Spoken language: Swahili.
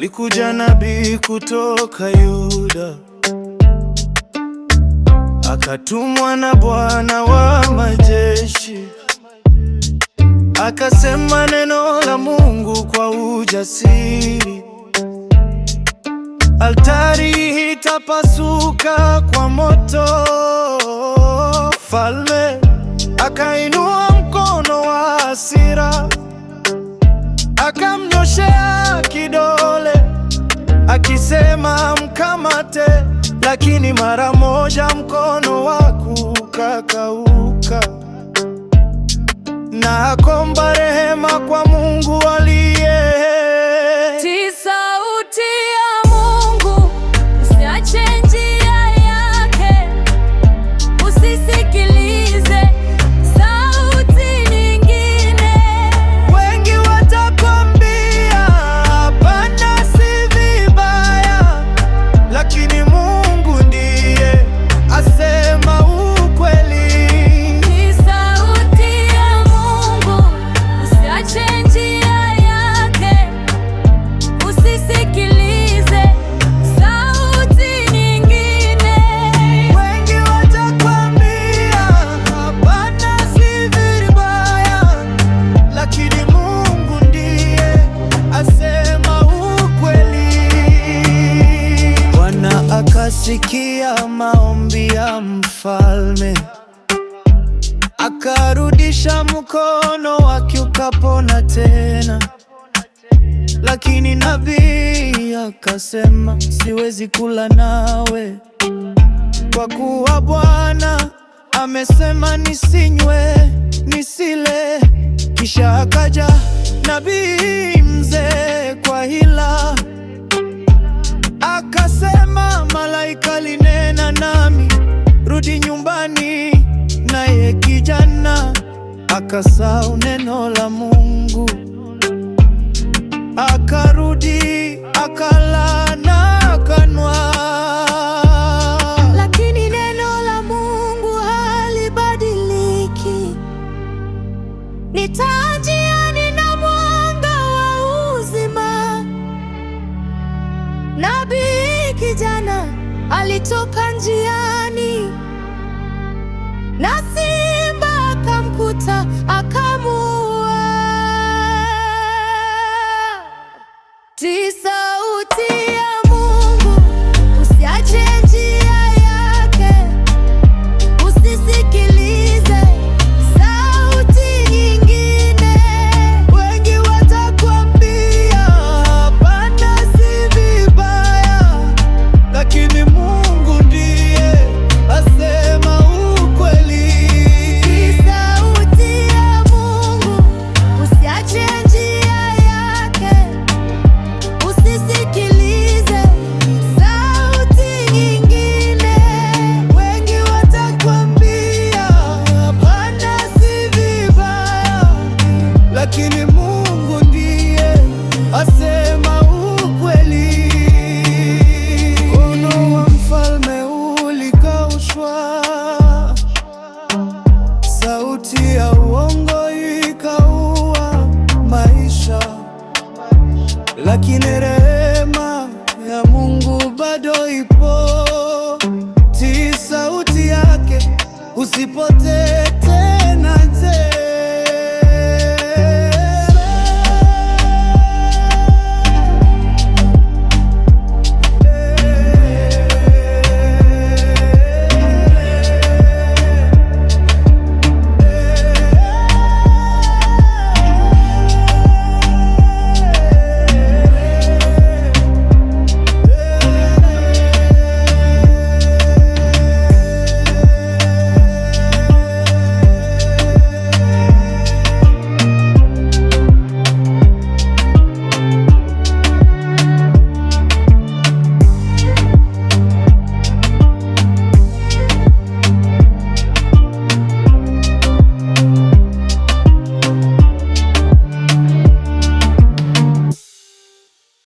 Alikuja nabii kutoka Yuda, akatumwa na Bwana wa majeshi, akasema neno la Mungu kwa ujasiri. Altari itapasuka kwa moto. Mfalme akainua mkono wa hasira, akamnyoshea kidole akisema mkamate, lakini mara moja mkono wake ukakauka, na akomba rehema kwa Mungu aliye. Tii sauti ya Mungu, usiache njia yake, usisikilize sauti nyingine. Wengi watakwambia hapana, si vibaya, lakini Mungu ndiye asema ukweli. Tii sauti ya Mungu, usiache njia yake, usisikilize sauti nyingine. Wengi watakwambia hapana, si vibaya, lakini Mungu ndiye asema ukweli. Bwana akasikia maombi ya mfalme, akarudisha mkono wake ukapona tena. Lakini nabii akasema, siwezi kula nawe, kwa kuwa Bwana amesema nisinywe, nisile. Kisha akaja nabii mzee kwa hila, akasema, malaika alinena nami, rudi nyumbani. Naye kijana akasahau neno la Mungu, akarudi akala na akanwa. Lakini neno la Mungu halibadiliki, nitaa njiani na mwanga wa uzima. Nabii kijana alitoka njiani, na simba akamkuta akamuua. Tii sauti ya Mungu, usiache njia yake, usisikilize sauti nyingine. Wengi watakwambia hapana, si vibaya, lakini Mungu ndiye asema ukweli. Tii sauti ya Mungu, usiache njia yake, usisikilize sauti nyingine. Wengi watakwambia hapana, si vibaya, lakini Mungu ndiye asema ukweli. Mkono wa mfalme ulikaushwa, sauti ya uongo ikaua maisha, lakini rehema ya Mungu bado ipo. Tii sauti yake, usipotee